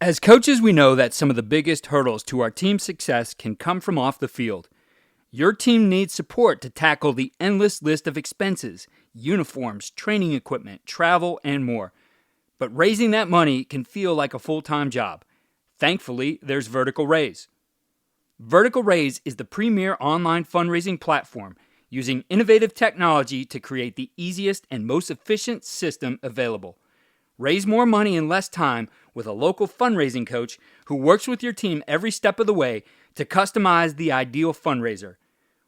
As coaches, we know that some of the biggest hurdles to our team's success can come from off the field. Your team needs support to tackle the endless list of expenses, uniforms, training equipment, travel, and more. But raising that money can feel like a full-time job. Thankfully, there's Vertical Raise. Vertical Raise is the premier online fundraising platform using innovative technology to create the easiest and most efficient system available. Raise more money in less time with a local fundraising coach who works with your team every step of the way to customize the ideal fundraiser.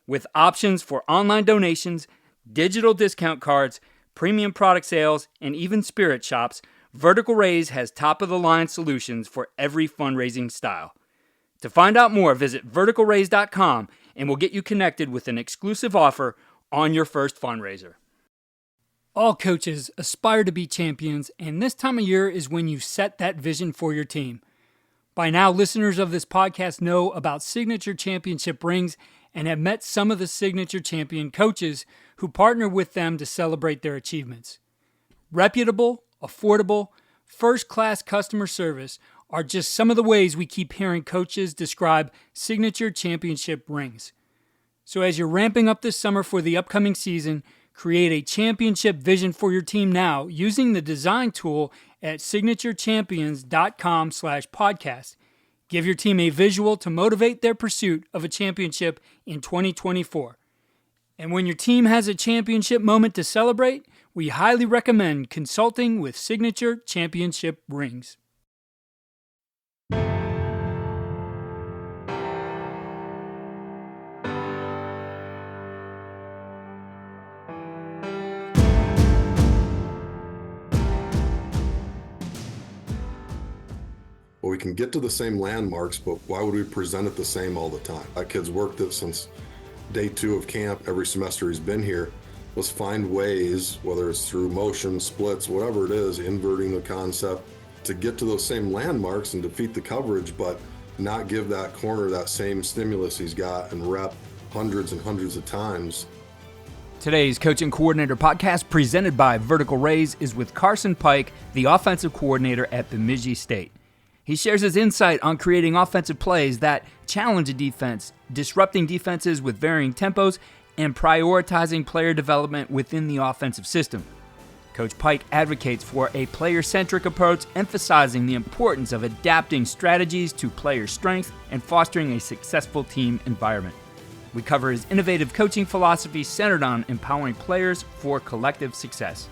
With options for online donations, digital discount cards, premium product sales, and even spirit shops, Vertical Raise has top-of-the-line solutions for every fundraising style. To find out more, visit verticalraise.com and we'll get you connected with an exclusive offer on your first fundraiser. All coaches aspire to be champions, and this time of year is when you set that vision for your team. By now, listeners of this podcast know about signature championship rings and have met some of the signature champion coaches who partner with them to celebrate their achievements. Reputable, affordable, first-class customer service are just some of the ways we keep hearing coaches describe signature championship rings. So as you're ramping up this summer for the upcoming season, create a championship vision for your team now using the design tool at signaturechampions.com/podcast. Give your team a visual to motivate their pursuit of a championship in 2024. And when your team has a championship moment to celebrate, we highly recommend consulting with Signature Championship Rings. Well, we can get to the same landmarks, but why would we present it the same all the time? My kid's worked it since day 2 of camp. Every semester he's been here. Let's find ways, whether it's through motion, splits, whatever it is, inverting the concept, to get to those same landmarks and defeat the coverage, but not give that corner that same stimulus he's got and rep hundreds and hundreds of times. Today's Coaching Coordinator podcast, presented by Vertical Raise, is with Karson Pike, the offensive coordinator at Bemidji State. He shares his insight on creating offensive plays that challenge a defense, disrupting defenses with varying tempos, and prioritizing player development within the offensive system. Coach Pike advocates for a player-centric approach, emphasizing the importance of adapting strategies to player strengths and fostering a successful team environment. We cover his innovative coaching philosophy centered on empowering players for collective success.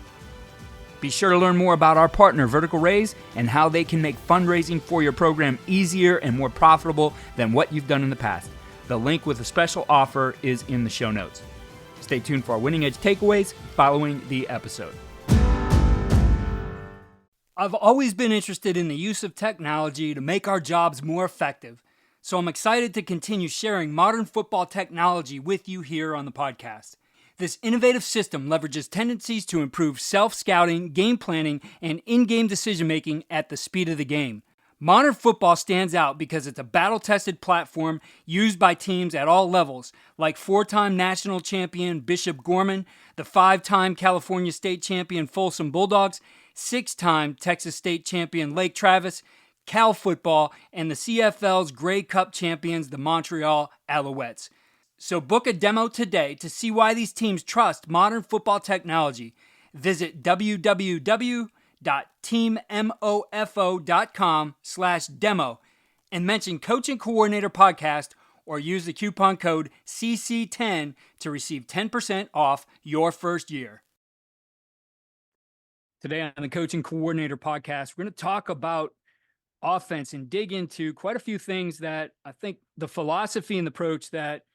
Be sure to learn more about our partner, Vertical Raise, and how they can make fundraising for your program easier and more profitable than what you've done in the past. The link with a special offer is in the show notes. Stay tuned for our Winning Edge takeaways following the episode. I've always been interested in the use of technology to make our jobs more effective, so I'm excited to continue sharing modern football technology with you here on the podcast. This innovative system leverages tendencies to improve self-scouting, game planning, and in-game decision-making at the speed of the game. Modern football stands out because it's a battle-tested platform used by teams at all levels, like 4-time national champion Bishop Gorman, the 5-time California State champion Folsom Bulldogs, 6-time Texas State champion Lake Travis, Cal football, and the CFL's Grey Cup champions, the Montreal Alouettes. So book a demo today to see why these teams trust modern football technology. Visit www.teammofo.com/demo and mention Coach and Coordinator Podcast or use the coupon code CC10 to receive 10% off your first year. Today on the Coach and Coordinator Podcast, we're going to talk about offense and dig into quite a few things that I think the philosophy and the approach that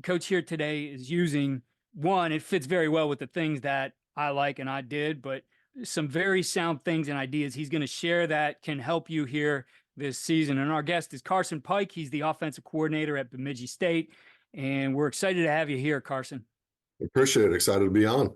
Coach here today is using. One, it fits very well with the things that I like and I did, but some very sound things and ideas he's going to share that can help you here this season. And our guest is Karson Pike. He's the offensive coordinator at Bemidji State, and we're excited to have you here, Carson. Appreciate it. Excited to be on.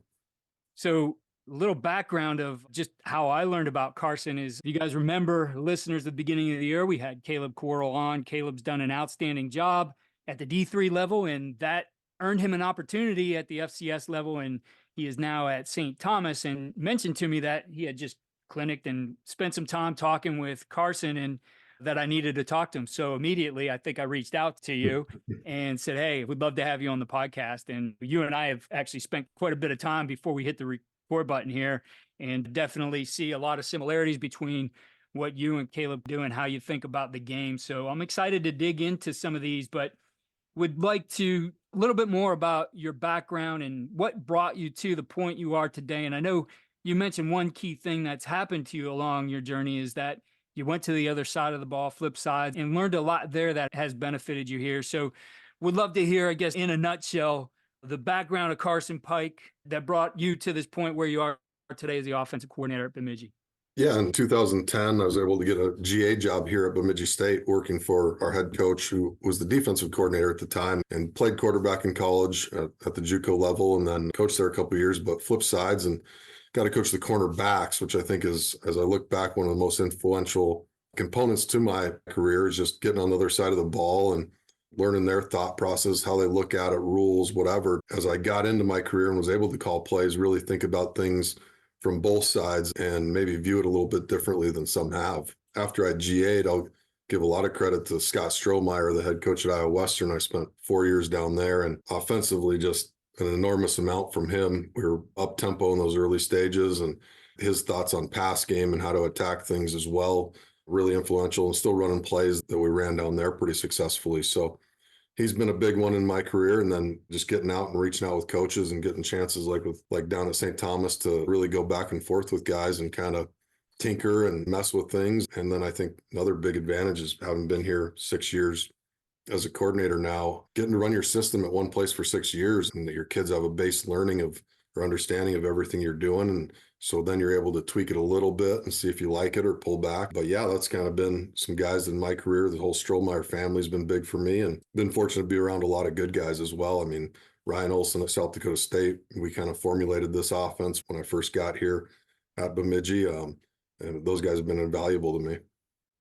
So a little background of just how I learned about Carson is, if you guys remember, listeners, at the beginning of the year, we had Caleb Coral on. Caleb's done an outstanding job at the D3 level, and that earned him an opportunity at the FCS level, and he is now at St. Thomas, and mentioned to me that he had just clinic and spent some time talking with Carson and that I needed to talk to him. So immediately, I think I reached out to you and said, "Hey, we'd love to have you on the podcast." And you and I have actually spent quite a bit of time before we hit the record button here, and definitely see a lot of similarities between what you and Caleb do and how you think about the game. So I'm excited to dig into some of these, but would like to a little bit more about your background and what brought you to the point you are today. And I know you mentioned one key thing that's happened to you along your journey is that you went to the other side of the ball, flip side, and learned a lot there that has benefited you here. So would love to hear, I guess, in a nutshell, the background of Karson Pike that brought you to this point where you are today as the offensive coordinator at Bemidji. Yeah, in 2010, I was able to get a GA job here at Bemidji State, working for our head coach, who was the defensive coordinator at the time, and played quarterback in college at the JUCO level, and then coached there a couple of years, but flipped sides and got to coach the cornerbacks, which I think is, as I look back, one of the most influential components to my career is just getting on the other side of the ball and learning their thought process, how they look at it, rules, whatever. As I got into my career and was able to call plays, really think about things from both sides and maybe view it a little bit differently than some have. After I GA'd, I'll give a lot of credit to Scott Strohmeyer, the head coach at Iowa Western. I spent 4 years down there, and offensively, just an enormous amount from him. We were up tempo in those early stages, and his thoughts on pass game and how to attack things as well, really influential, and still running plays that we ran down there pretty successfully. So he's been a big one in my career, and then just getting out and reaching out with coaches and getting chances like down at St. Thomas to really go back and forth with guys and kind of tinker and mess with things. And then I think another big advantage is having been here 6 years as a coordinator now, getting to run your system at one place for 6 years, and that your kids have a base learning of or understanding of everything you're doing. And so then you're able to tweak it a little bit and see if you like it or pull back. But yeah, that's kind of been some guys in my career. The whole Strohmeyer family's been big for me, and been fortunate to be around a lot of good guys as well. I mean, Ryan Olson at South Dakota State, we kind of formulated this offense when I first got here at Bemidji. And those guys have been invaluable to me.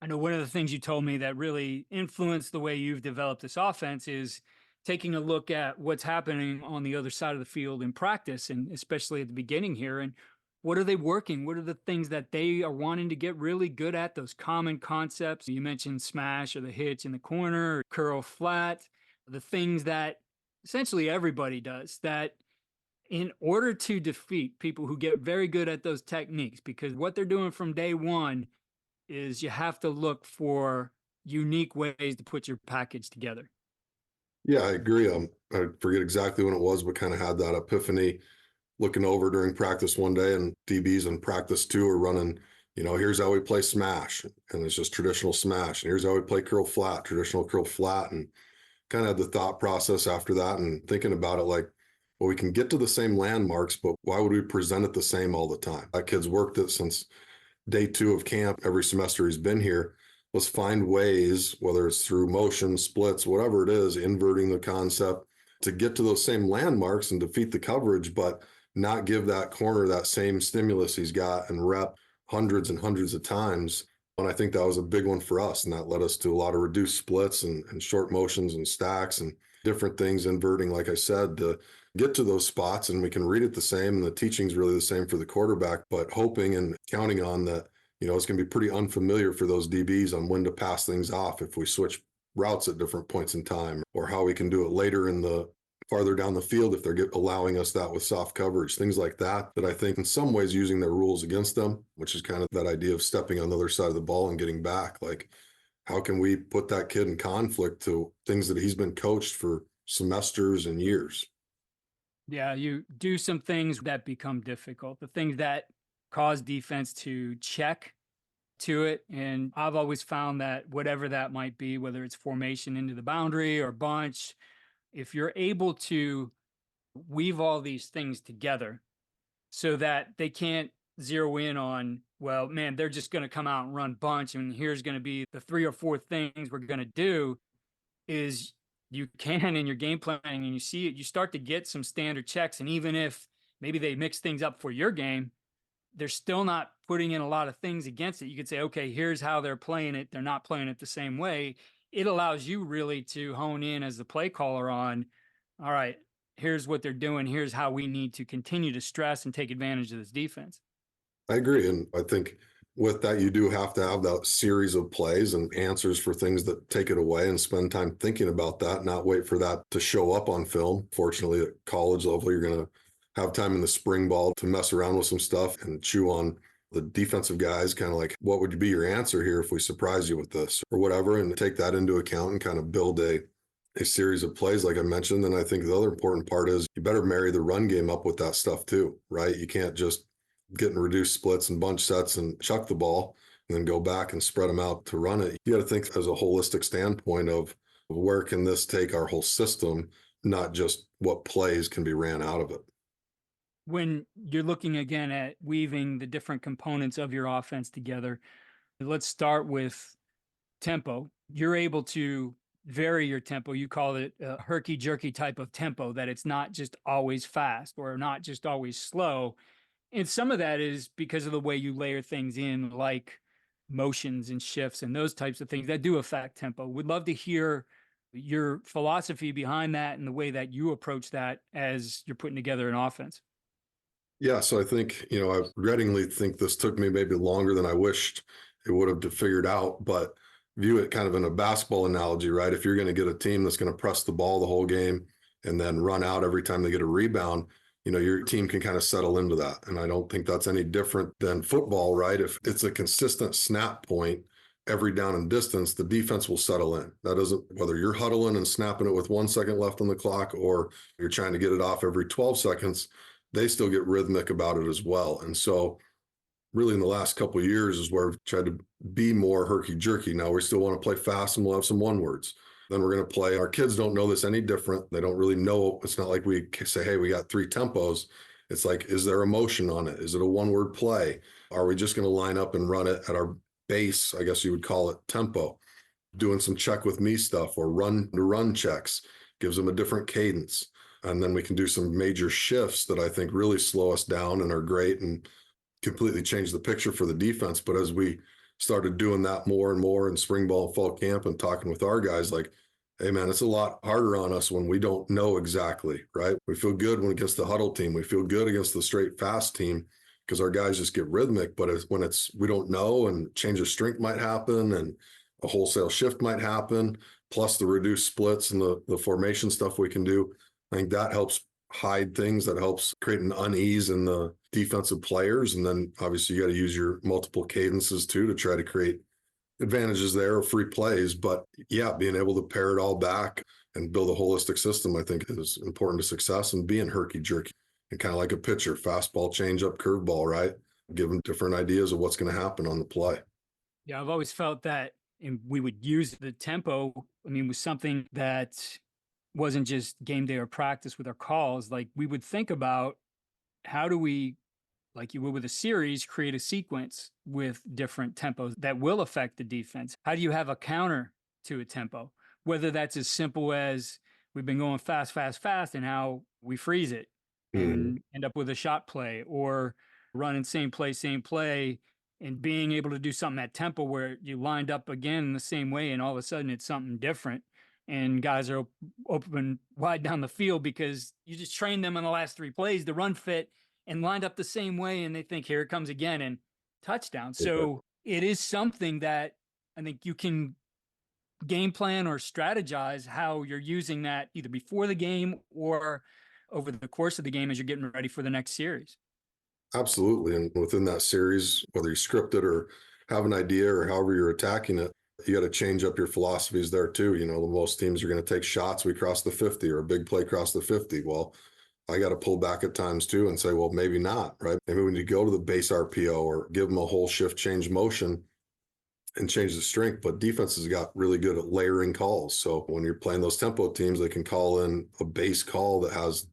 I know one of the things you told me that really influenced the way you've developed this offense is taking a look at what's happening on the other side of the field in practice, and especially at the beginning here. And what are they working? What are the things that they are wanting to get really good at? Those common concepts. You mentioned smash or the hitch in the corner, or curl flat, the things that essentially everybody does, that in order to defeat people who get very good at those techniques, because what they're doing from day one is you have to look for unique ways to put your package together. Yeah, I agree. I forget exactly when it was, but kind of had that epiphany looking over during practice one day, and DBs in practice too are running, here's how we play smash, and it's just traditional smash. And here's how we play curl flat, traditional curl flat. And kind of had the thought process after that and thinking about it like, well, we can get to the same landmarks, but why would we present it the same all the time? That kid's worked it since day 2 of camp. Every semester he's been here. Let's find ways, whether it's through motion, splits, whatever it is, inverting the concept, to get to those same landmarks and defeat the coverage, but not give that corner that same stimulus he's got and rep hundreds and hundreds of times. And I think that was a big one for us, and that led us to a lot of reduced splits and short motions and stacks and different things, inverting, like I said, to get to those spots. And we can read it the same, and the teaching's really the same for the quarterback, but hoping and counting on that, it's going to be pretty unfamiliar for those DBs on when to pass things off if we switch routes at different points in time, or how we can do it later farther down the field if they're allowing us that with soft coverage, things like that I think in some ways using their rules against them, which is kind of that idea of stepping on the other side of the ball and getting back. Like, how can we put that kid in conflict to things that he's been coached for semesters and years? Yeah, you do some things that become difficult, the things that cause defense to check to it. And I've always found that whatever that might be, whether it's formation into the boundary or bunch, if you're able to weave all these things together so that they can't zero in on, well, man, they're just going to come out and run bunch, and here's going to be the 3 or 4 things we're going to do, is you can in your game planning, and you see it, you start to get some standard checks. And even if maybe they mix things up for your game, they're still not putting in a lot of things against it. You could say, okay, here's how they're playing it. They're not playing it the same way. It allows you really to hone in as the play caller on, all right, here's what they're doing. Here's how we need to continue to stress and take advantage of this defense. I agree. And I think with that, you do have to have that series of plays and answers for things that take it away and spend time thinking about that, not wait for that to show up on film. Fortunately, at college level, you're going to have time in the spring ball to mess around with some stuff and chew on the defensive guys, kind of like, what would be your answer here if we surprise you with this or whatever, and take that into account and kind of build a series of plays, like I mentioned. And I think the other important part is you better marry the run game up with that stuff too, right? You can't just get in reduced splits and bunch sets and chuck the ball and then go back and spread them out to run it. You got to think as a holistic standpoint of where can this take our whole system, not just what plays can be ran out of it. When you're looking again at weaving the different components of your offense together, let's start with tempo. You're able to vary your tempo. You call it a herky-jerky type of tempo, that it's not just always fast or not just always slow. And some of that is because of the way you layer things in, like motions and shifts and those types of things that do affect tempo. We'd love to hear your philosophy behind that and the way that you approach that as you're putting together an offense. Yeah, so I think, I regrettingly think this took me maybe longer than I wished it would have to figure it out, but view it kind of in a basketball analogy, right? If you're going to get a team that's going to press the ball the whole game and then run out every time they get a rebound, your team can kind of settle into that. And I don't think that's any different than football, right? If it's a consistent snap point every down and distance, the defense will settle in. That doesn't, whether you're huddling and snapping it with 1 second left on the clock or you're trying to get it off every 12 seconds, they still get rhythmic about it as well. And so really in the last couple of years is where we've tried to be more herky-jerky. Now we still want to play fast and we'll have some one words. Then we're going to play. Our kids don't know this any different. They don't really know. It's not like we say, hey, we got 3 tempos. It's like, is there emotion on it? Is it a one-word play? Are we just going to line up and run it at our base, I guess you would call it, tempo? Doing some check with me stuff or run checks gives them a different cadence. And then we can do some major shifts that I think really slow us down and are great and completely change the picture for the defense. But as we started doing that more and more in spring ball and fall camp and talking with our guys, like, hey man, it's a lot harder on us when we don't know exactly, right? We feel good when against the huddle team. We feel good against the straight fast team because our guys just get rhythmic. But when we don't know, and change of strength might happen and a wholesale shift might happen, plus the reduced splits and the formation stuff we can do. I think that helps hide things, that helps create an unease in the defensive players. And then obviously you got to use your multiple cadences too to try to create advantages there or free plays. But yeah, being able to pare it all back and build a holistic system, I think is important to success, and being herky-jerky and kind of like a pitcher, fastball, changeup, curveball, right? Give them different ideas of what's going to happen on the play. Yeah, I've always felt that, and we would use the tempo. I mean, was something that wasn't just game day or practice with our calls. Like, we would think about how do we, like you would with a series, create a sequence with different tempos that will affect the defense. How do you have a counter to a tempo? Whether that's as simple as we've been going fast, fast, fast, and how we freeze it and end up with a shot play, or running same play, and being able to do something at tempo where you lined up again in the same way and all of a sudden it's something different. And guys are open wide down the field because you just trained them on the last 3 plays to run fit and lined up the same way. And they think, here it comes again, and touchdown. So it is something that I think you can game plan or strategize how you're using that either before the game or over the course of the game as you're getting ready for the next series. Absolutely. And within that series, whether you script it or have an idea or however you're attacking it, you got to change up your philosophies there too. Most teams are going to take shots. We cross the 50 or a big play cross the 50. Well, I got to pull back at times too and say, well, maybe not, right? Maybe we need to go to the base RPO or give them a whole shift, change motion and change the strength. But defenses got really good at layering calls. So when you're playing those tempo teams, they can call in a base call that has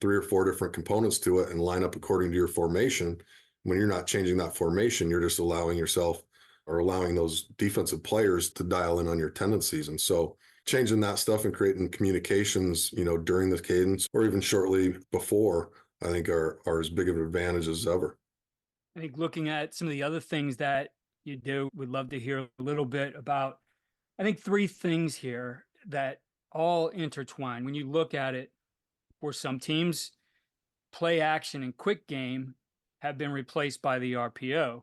3 or 4 different components to it and line up according to your formation. When you're not changing that formation, you're just allowing yourself or allowing those defensive players to dial in on your tendencies. And so changing that stuff and creating communications, during the cadence or even shortly before, I think are as big of an advantage as ever. I think looking at some of the other things that you do, would love to hear a little bit about, I think 3 things here that all intertwine. When you look at it, for some teams, play action and quick game have been replaced by the RPO.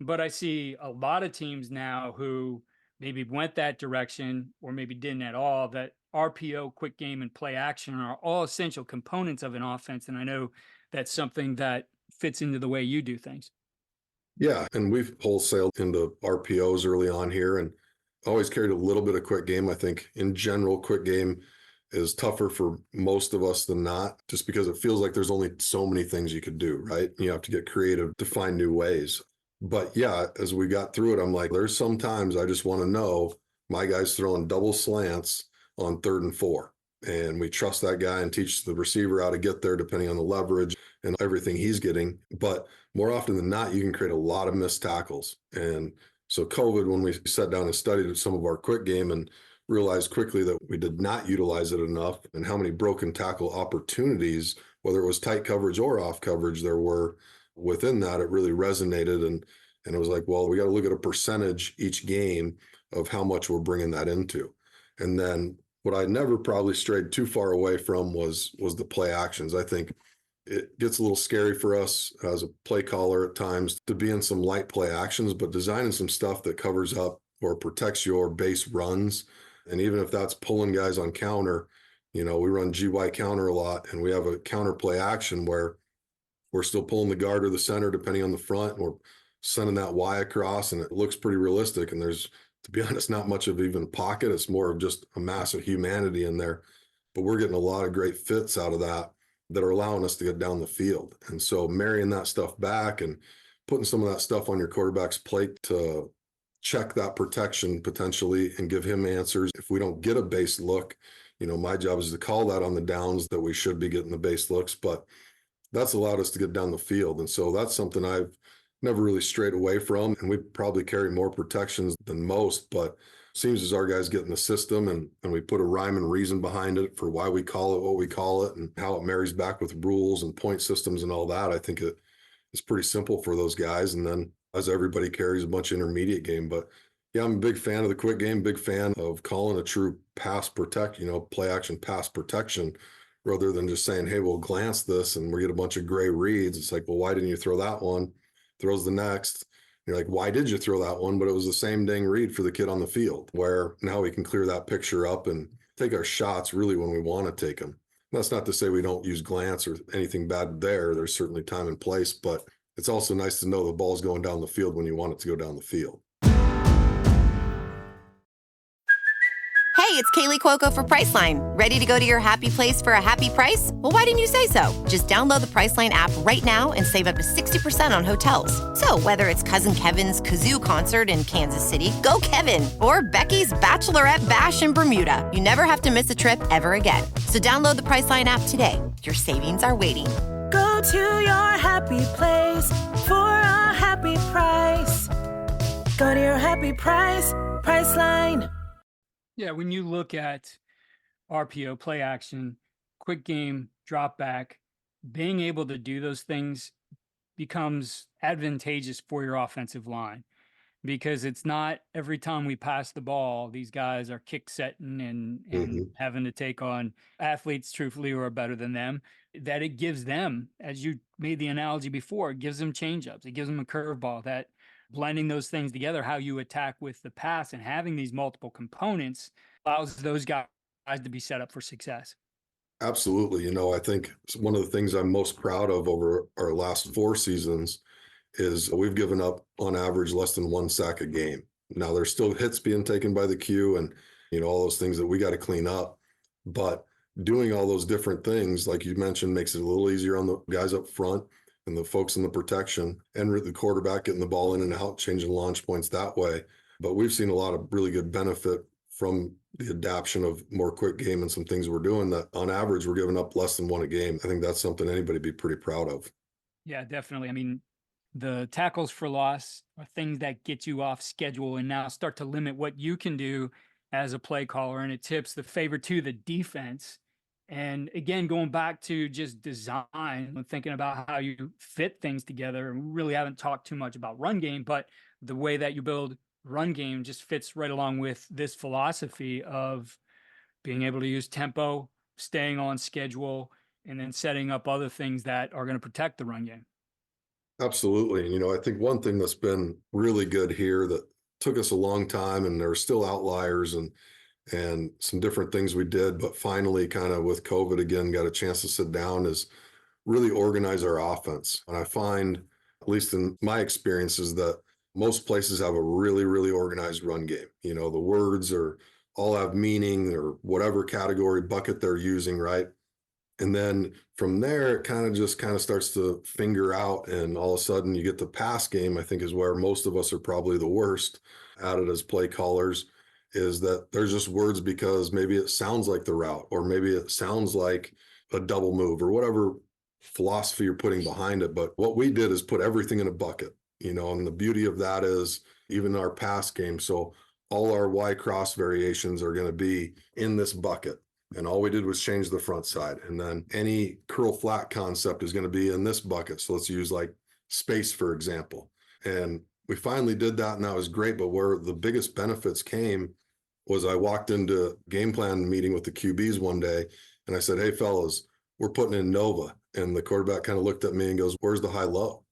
But I see a lot of teams now who maybe went that direction or maybe didn't at all, that RPO, quick game, and play action are all essential components of an offense. And I know that's something that fits into the way you do things. Yeah, and we've wholesaled into RPOs early on here and always carried a little bit of quick game. I think in general, quick game is tougher for most of us than not, just because it feels like there's only so many things you could do, right? You have to get creative to find new ways. But yeah, as we got through it, I'm like, there's sometimes I just want to know my guy's throwing double slants on 3rd and 4. And we trust that guy and teach the receiver how to get there depending on the leverage and everything he's getting. But more often than not, you can create a lot of missed tackles. And so COVID, when we sat down and studied some of our quick game and realized quickly that we did not utilize it enough and how many broken tackle opportunities, whether it was tight coverage or off coverage, there were within that, it really resonated. And it was like, well, we got to look at a percentage each game of how much we're bringing that into. And then what I never probably strayed too far away from was the play actions. I think it gets a little scary for us as a play caller at times to be in some light play actions, but designing some stuff that covers up or protects your base runs. And even if that's pulling guys on counter, we run GY counter a lot, and we have a counter play action where we're still pulling the guard or the center, depending on the front, and we're sending that Y across, and it looks pretty realistic. And there's, to be honest, not much of even pocket. It's more of just a mass of humanity in there. But we're getting a lot of great fits out of that are allowing us to get down the field. And so marrying that stuff back and putting some of that stuff on your quarterback's plate to check that protection potentially and give him answers. If we don't get a base look, my job is to call that on the downs that we should be getting the base looks, but that's allowed us to get down the field. And so that's something I've never really strayed away from. And we probably carry more protections than most, but seems as our guys get in the system and we put a rhyme and reason behind it for why we call it what we call it and how it marries back with rules and point systems and all that. I think it's pretty simple for those guys. And then as everybody carries a bunch of intermediate game, but yeah, I'm a big fan of the quick game, big fan of calling a true pass protect, play action pass protection, rather than just saying, hey, we'll glance this and we get a bunch of gray reads. It's like, well, why didn't you throw that one? Throws the next. You're like, why did you throw that one? But it was the same dang read for the kid on the field, where now we can clear that picture up and take our shots really when we want to take them. That's not to say we don't use glance or anything bad there. There's certainly time and place, but it's also nice to know the ball's going down the field when you want it to go down the field. Hey, it's Kaylee Cuoco for Priceline. Ready to go to your happy place for a happy price? Well, why didn't you say so? Just download the Priceline app right now and save up to 60% on hotels. So whether it's Cousin Kevin's Kazoo Concert in Kansas City, go Kevin, or Becky's Bachelorette Bash in Bermuda, you never have to miss a trip ever again. So download the Priceline app today. Your savings are waiting. Go to your happy place for a happy price. Go to your happy price, Priceline. Yeah, when you look at RPO, play action, quick game, drop back, being able to do those things becomes advantageous for your offensive line, because it's not every time we pass the ball, these guys are kick setting and having to take on athletes, truthfully, who are better than them, that it gives them, as you made the analogy before, it gives them changeups. It gives them a curveball. That blending those things together, how you attack with the pass and having these multiple components, allows those guys to be set up for success. Absolutely. I think one of the things I'm most proud of over our last 4 seasons is we've given up on average less than 1 sack a game. Now there's still hits being taken by the Q and, all those things that we got to clean up, but doing all those different things, like you mentioned, makes it a little easier on the guys up front and the folks in the protection and the quarterback getting the ball in and out, changing launch points that way. But we've seen a lot of really good benefit from the adoption of more quick game and some things we're doing that on average, we're giving up less than 1 a game. I think that's something anybody be pretty proud of. Yeah, definitely. I mean, the tackles for loss are things that get you off schedule and now start to limit what you can do as a play caller. And it tips the favor to the defense. And again, going back to just design and thinking about how you fit things together, and we really haven't talked too much about run game, but the way that you build run game just fits right along with this philosophy of being able to use tempo, staying on schedule, and then setting up other things that are going to protect the run game. Absolutely. And, I think one thing that's been really good here that took us a long time, and there are still outliers and some different things we did, but finally kind of with COVID again, got a chance to sit down, is really organize our offense. And I find, at least in my experiences, that most places have a really, really organized run game. The words are all have meaning, or whatever category bucket they're using, right? And then from there, it kind of starts to finger out. And all of a sudden you get the pass game, I think is where most of us are probably the worst at it as play callers, is that there's just words because maybe it sounds like the route, or maybe it sounds like a double move, or whatever philosophy you're putting behind it. But what we did is put everything in a bucket, and the beauty of that is even our pass game. So all our Y cross variations are going to be in this bucket. And all we did was change the front side. And then any curl flat concept is going to be in this bucket. So let's use like space, for example. And we finally did that, and that was great. But where the biggest benefits came was I walked into game plan meeting with the QBs one day, and I said, "Hey, fellas, we're putting in Nova." And the quarterback kind of looked at me and goes, "Where's the high-low?"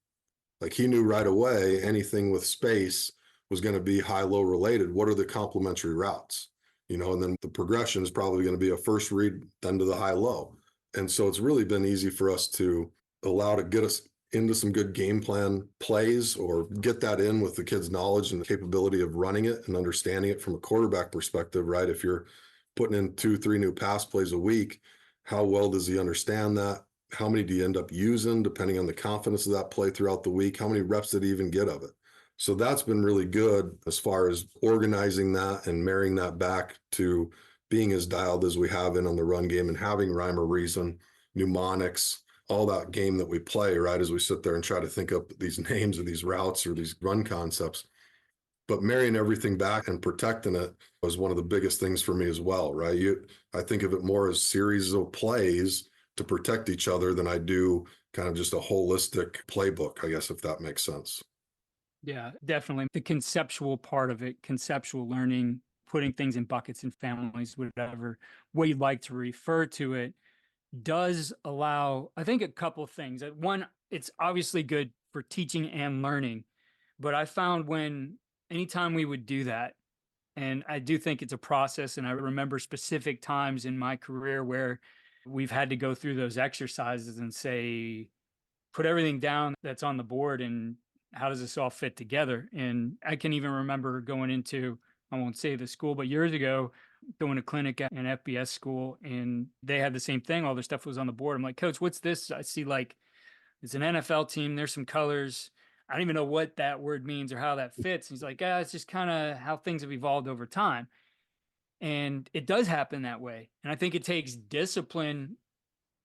Like, he knew right away anything with space was going to be high-low related. What are the complementary routes? And then the progression is probably going to be a first read, then to the high-low. And so it's really been easy for us to allow to get us into some good game plan plays, or get that in with the kid's knowledge and the capability of running it and understanding it from a quarterback perspective, right? If you're putting in 2-3 new pass plays a week, how well does he understand that? How many do you end up using depending on the confidence of that play throughout the week? How many reps did he even get of it? So that's been really good as far as organizing that and marrying that back to being as dialed as we have in on the run game, and having rhyme or reason, mnemonics, all that game that we play, right, as we sit there and try to think up these names or these routes or these run concepts. But marrying everything back and protecting it was one of the biggest things for me as well, right? I think of it more as series of plays to protect each other than I do kind of just a holistic playbook, I guess, if that makes sense. Yeah, definitely. The conceptual part of it, conceptual learning, putting things in buckets and families, whatever way you'd like to refer to it, does allow, I think, a couple of things. One, it's obviously good for teaching and learning, but I found anytime we would do that, and I do think it's a process, and I remember specific times in my career where we've had to go through those exercises and say, put everything down that's on the board, and how does this all fit together? And I can even remember going into, I won't say the school, but years ago, going to clinic at an FBS school, and they had the same thing. All their stuff was on the board. I'm like, "Coach, what's this?" I see like, it's an NFL team. There's some colors. I don't even know what that word means or how that fits. And he's like, "Yeah, it's just kind of how things have evolved over time." And it does happen that way. And I think it takes discipline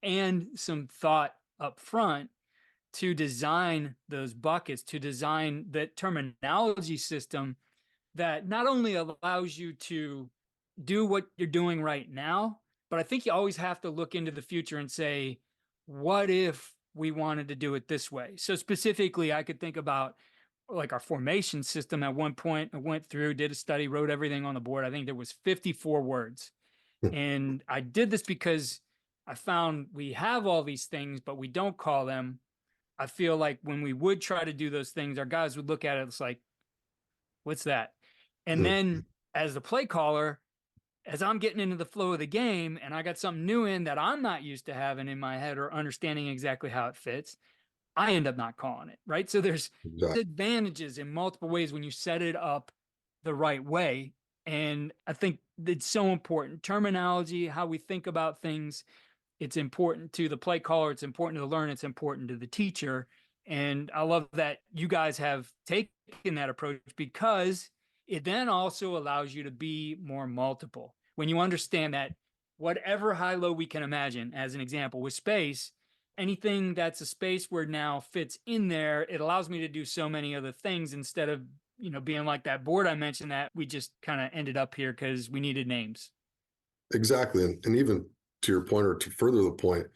and some thought up front to design those buckets, to design that terminology system that not only allows you to do what you're doing right now, but I think you always have to look into the future and say, what if we wanted to do it this way? So specifically, I could think about like our formation system. At one point, I went through, did a study, wrote everything on the board. I think there was 54 words. And I did this because I found we have all these things, but we don't call them. I feel like when we would try to do those things, our guys would look at it, it's like, what's that? And then as the play caller, as I'm getting into the flow of the game and I got something new in that I'm not used to having in my head or understanding exactly how it fits, I end up not calling it, right? So there's advantages in multiple ways when you set it up the right way. And I think it's so important. Terminology, how we think about things, it's important to the play caller. It's important to the learner. It's important to the teacher. And I love that you guys have taken that approach, because it then also allows you to be more multiple. When you understand that whatever high-low we can imagine, as an example, with space, anything that's a space word now fits in there, it allows me to do so many other things instead of, being like that board I mentioned that we just kind of ended up here because we needed names. Exactly. And even to your point, or to further the point,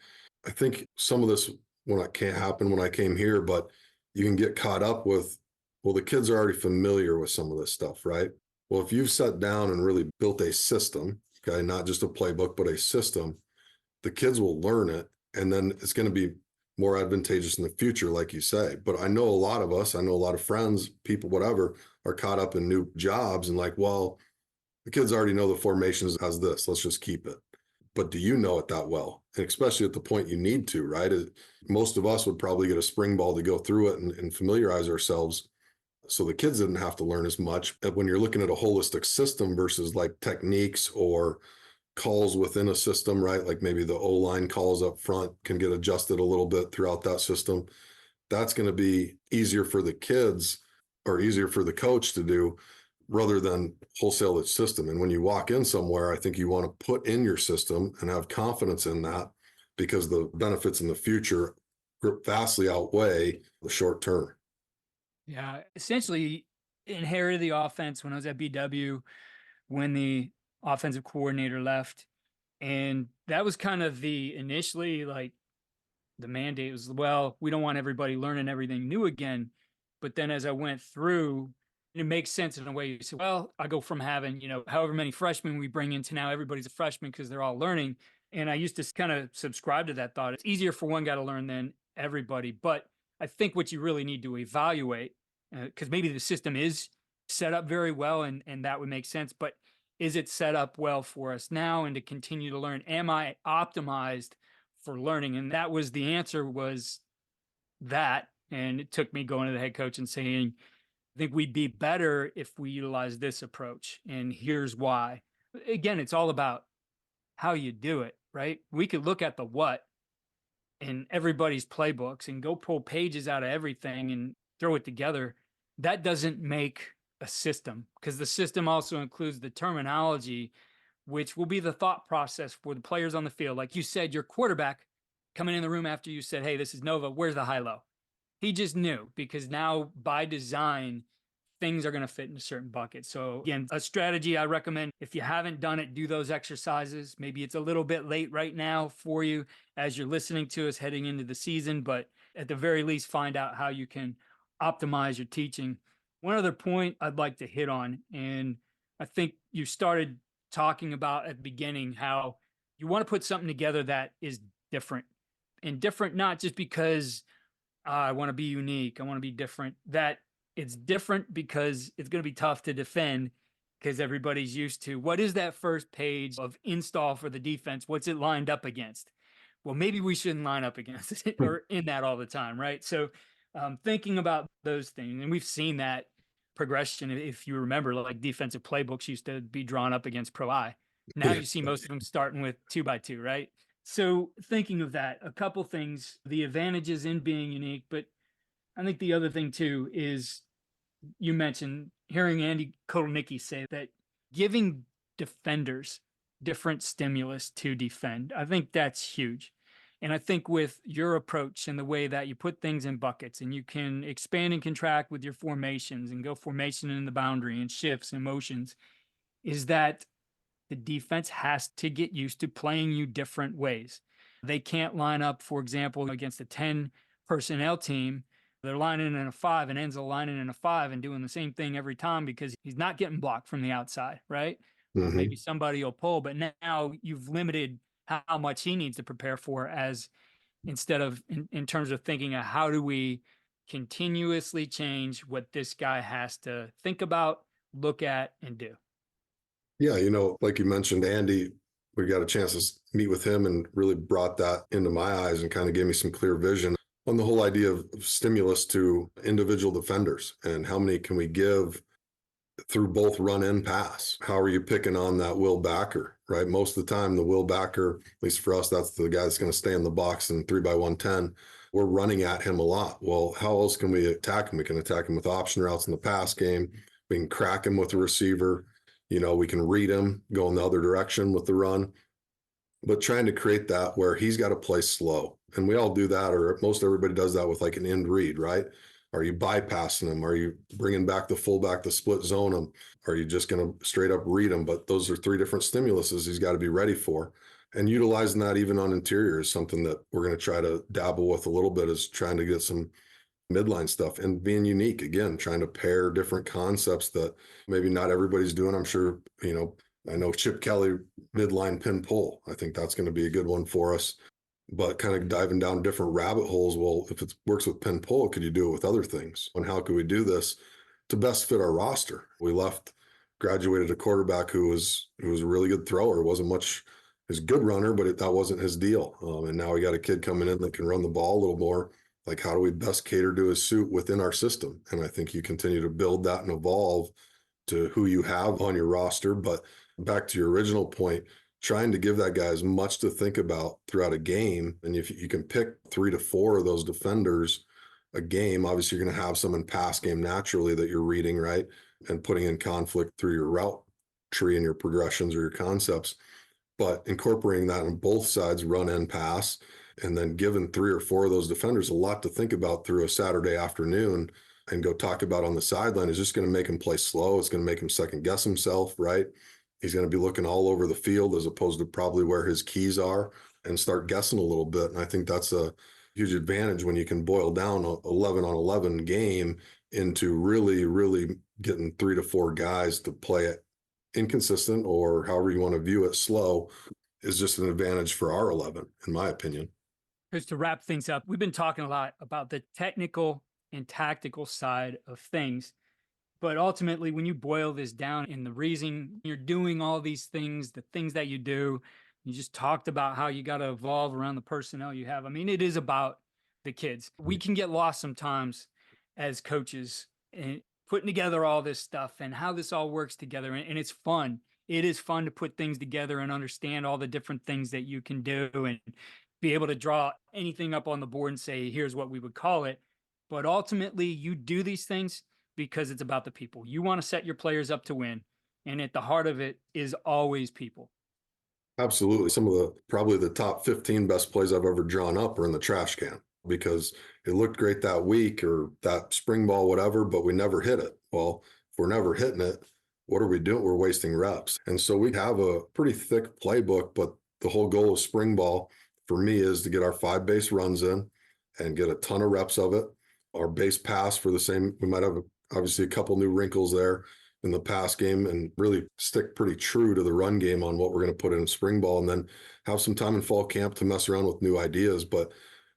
I think some of this can't happen when I came here, but you can get caught up with, well, the kids are already familiar with some of this stuff, right? Well, if you've sat down and really built a system, okay, not just a playbook, but a system, the kids will learn it. And then it's going to be more advantageous in the future, like you say. But I know a lot of us, I know a lot of friends, people, whatever, are caught up in new jobs and like, well, the kids already know the formations as this, let's just keep it. But do you know it that well? And especially at the point you need to, right? Most of us would probably get a spring ball to go through it and familiarize ourselves. So the kids didn't have to learn as much. When you're looking at a holistic system versus like techniques or calls within a system, right? Like maybe the O-line calls up front can get adjusted a little bit throughout that system. That's going to be easier for the kids or easier for the coach to do rather than wholesale its system. And when you walk in somewhere, I think you want to put in your system and have confidence in that because the benefits in the future vastly outweigh the short term. Yeah, essentially inherited the offense when I was at BW when the offensive coordinator left. And that was kind of the initially like the mandate was, well, we don't want everybody learning everything new again. But then as I went through, it makes sense in a way. You say, well, I go from having, however many freshmen we bring in to now everybody's a freshman because they're all learning. And I used to kind of subscribe to that thought. It's easier for one guy to learn than everybody. But I think what you really need to evaluate, because maybe the system is set up very well and that would make sense. But is it set up well for us now and to continue to learn? Am I optimized for learning? And that was the answer was that. And it took me going to the head coach and saying, I think we'd be better if we utilize this approach. And here's why. Again, it's all about how you do it, right? We could look at the what in everybody's playbooks and go pull pages out of everything and throw it together. That doesn't make a system because the system also includes the terminology, which will be the thought process for the players on the field. Like you said, your quarterback coming in the room after you said, hey, this is Nova, where's the high-low? He just knew because now by design, things are going to fit into certain buckets. So again, a strategy I recommend, if you haven't done it, do those exercises. Maybe it's a little bit late right now for you as you're listening to us heading into the season, but at the very least, find out how you can optimize your teaching. One other point I'd like to hit on, and I think you started talking about at the beginning, how you want to put something together that is different. And different not just because I want to be unique, I want to be different, that it's different because it's going to be tough to defend because everybody's used to what is that first page of install for the defense? What's it lined up against? Well, maybe we shouldn't line up against it or in that all the time, right? So thinking about those things, and we've seen that progression. If you remember, like defensive playbooks used to be drawn up against Pro I. Now you see most of them starting with 2x2, right? So thinking of that, a couple things, the advantages in being unique, but I think the other thing too is you mentioned hearing Andy Kotelnicki say that giving defenders different stimulus to defend. I think that's huge. And I think with your approach and the way that you put things in buckets and you can expand and contract with your formations and go formation in the boundary and shifts and motions, is that the defense has to get used to playing you different ways. They can't line up, for example, against a 10 personnel team. They're lining in a 5 and Enzo lining in a 5 and doing the same thing every time because he's not getting blocked from the outside, right? Mm-hmm. Maybe somebody will pull, but now you've limited how much he needs to prepare for as instead of in terms of thinking of how do we continuously change what this guy has to think about, look at, and do. Yeah, like you mentioned, Andy, we got a chance to meet with him and really brought that into my eyes and kind of gave me some clear vision on the whole idea of stimulus to individual defenders and how many can we give through both run and pass. How are you picking on that will backer, right? Most of the time, the will backer, at least for us, that's the guy that's going to stay in the box in 3x110. We're running at him a lot. Well, how else can we attack him? We can attack him with option routes in the pass game. We can crack him with a receiver. We can read him, go in the other direction with the run. But trying to create that where he's got to play slow. And we all do that, or most everybody does that with like an end read, right? Are you bypassing him? Are you bringing back the fullback to split zone him? Are you just going to straight up read him? But those are 3 different stimuluses he's got to be ready for. And utilizing that even on interior is something that we're going to try to dabble with a little bit, is trying to get some midline stuff and being unique. Again, trying to pair different concepts that maybe not everybody's doing. I'm sure, I know Chip Kelly midline pin pull. I think that's going to be a good one for us. but kind of diving down different rabbit holes. Well, if it works with pin pull, could you do it with other things? And how could we do this to best fit our roster? We graduated a quarterback who was a really good thrower. Wasn't much his good runner, but that wasn't his deal. And now we got a kid coming in that can run the ball a little more. Like, how do we best cater to his suit within our system? And I think you continue to build that and evolve to who you have on your roster. But back to your original point, trying to give that guy as much to think about throughout a game. And if you can pick 3 to 4 of those defenders a game, obviously you're going to have some in pass game naturally that you're reading, right? And putting in conflict through your route tree and your progressions or your concepts. But incorporating that on both sides, run and pass, and then giving 3 or 4 of those defenders a lot to think about through a Saturday afternoon and go talk about on the sideline is just going to make him play slow. It's going to make him second guess himself, right? He's going to be looking all over the field as opposed to probably where his keys are and start guessing a little bit. And I think that's a huge advantage when you can boil down a 11-on-11 game into really, really getting 3 to 4 guys to play it inconsistent or however you want to view it slow is just an advantage for our 11, in my opinion. Just to wrap things up, we've been talking a lot about the technical and tactical side of things. But ultimately, when you boil this down in the reason you're doing all these things, the things that you do, you just talked about how you got to evolve around the personnel you have. I mean, it is about the kids. We can get lost sometimes as coaches in putting together all this stuff and how this all works together. And it's fun. It is fun to put things together and understand all the different things that you can do and be able to draw anything up on the board and say, here's what we would call it. But ultimately, you do these things because it's about the people. You want to set your players up to win. And at the heart of it is always people. Absolutely. Some of probably the top 15 best plays I've ever drawn up are in the trash can because it looked great that week or that spring ball, whatever, but we never hit it. Well, if we're never hitting it, what are we doing? We're wasting reps. And so we have a pretty thick playbook, but the whole goal of spring ball for me is to get our 5 base runs in and get a ton of reps of it. Our base pass for the same, we might have obviously a couple new wrinkles there in the pass game and really stick pretty true to the run game on what we're going to put in spring ball and then have some time in fall camp to mess around with new ideas, but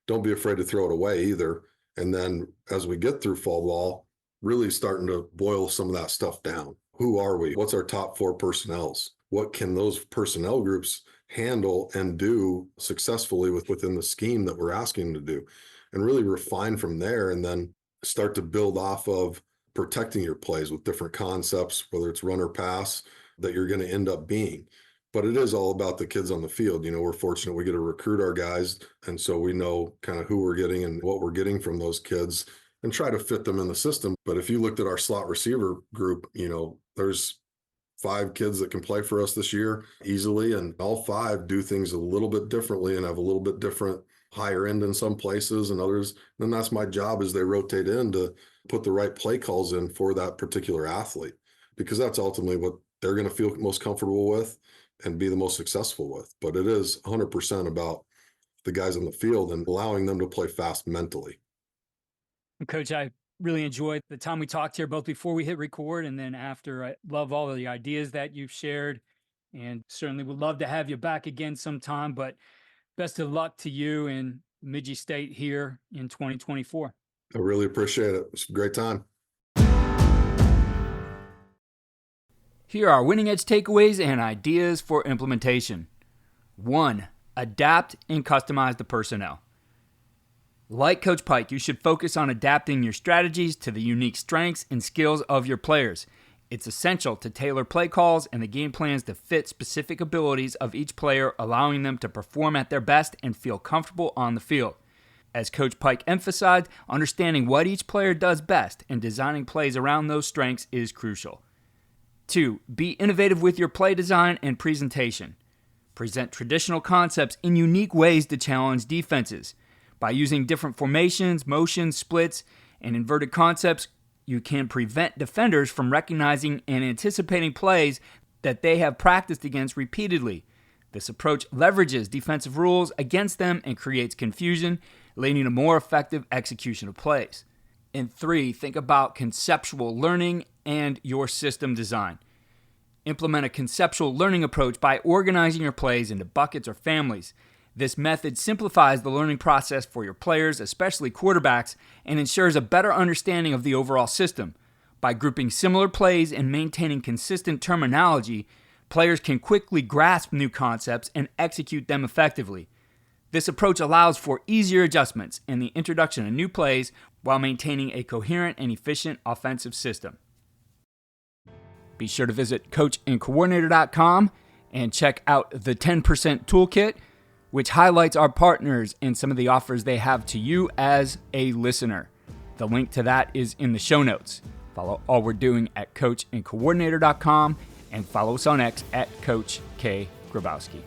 don't be afraid to throw it away either. And then as we get through fall ball, really starting to boil some of that stuff down. Who are we? What's our top 4 personnels? What can those personnel groups handle and do successfully within the scheme that we're asking them to do? And really refine from there and then start to build off of protecting your plays with different concepts, whether it's run or pass, that you're going to end up being. But it is all about the kids on the field. You know, we're fortunate we get to recruit our guys. And so we know kind of who we're getting and what we're getting from those kids and try to fit them in the system. But if you looked at our slot receiver group, you know, there's 5 kids that can play for us this year easily. And all 5 do things a little bit differently and have a little bit different higher end in some places and others. And that's my job as they rotate in to put the right play calls in for that particular athlete, because that's ultimately what they're going to feel most comfortable with and be the most successful with. But it is 100% about the guys on the field and allowing them to play fast mentally. Coach, I really enjoyed the time we talked here, both before we hit record and then after. I love all of the ideas that you've shared and certainly would love to have you back again sometime, but best of luck to you in Bemidji State here in 2024. I really appreciate it. It's a great time. Here are winning edge takeaways and ideas for implementation. 1. Adapt and customize the personnel. Like Coach Pike, you should focus on adapting your strategies to the unique strengths and skills of your players. It's essential to tailor play calls and the game plans to fit specific abilities of each player, allowing them to perform at their best and feel comfortable on the field. As Coach Pike emphasized, understanding what each player does best and designing plays around those strengths is crucial. 2. Be innovative with your play design and presentation. Present traditional concepts in unique ways to challenge defenses. By using different formations, motions, splits, and inverted concepts, you can prevent defenders from recognizing and anticipating plays that they have practiced against repeatedly. This approach leverages defensive rules against them and creates confusion, leading to more effective execution of plays. And 3, think about conceptual learning and your system design. Implement a conceptual learning approach by organizing your plays into buckets or families. This method simplifies the learning process for your players, especially quarterbacks, and ensures a better understanding of the overall system. By grouping similar plays and maintaining consistent terminology, players can quickly grasp new concepts and execute them effectively. This approach allows for easier adjustments and the introduction of new plays while maintaining a coherent and efficient offensive system. Be sure to visit coachandcoordinator.com and check out the 10% Toolkit, which highlights our partners and some of the offers they have to you as a listener. The link to that is in the show notes. Follow all we're doing at coachandcoordinator.com and follow us on X at Coach K. Grabowski.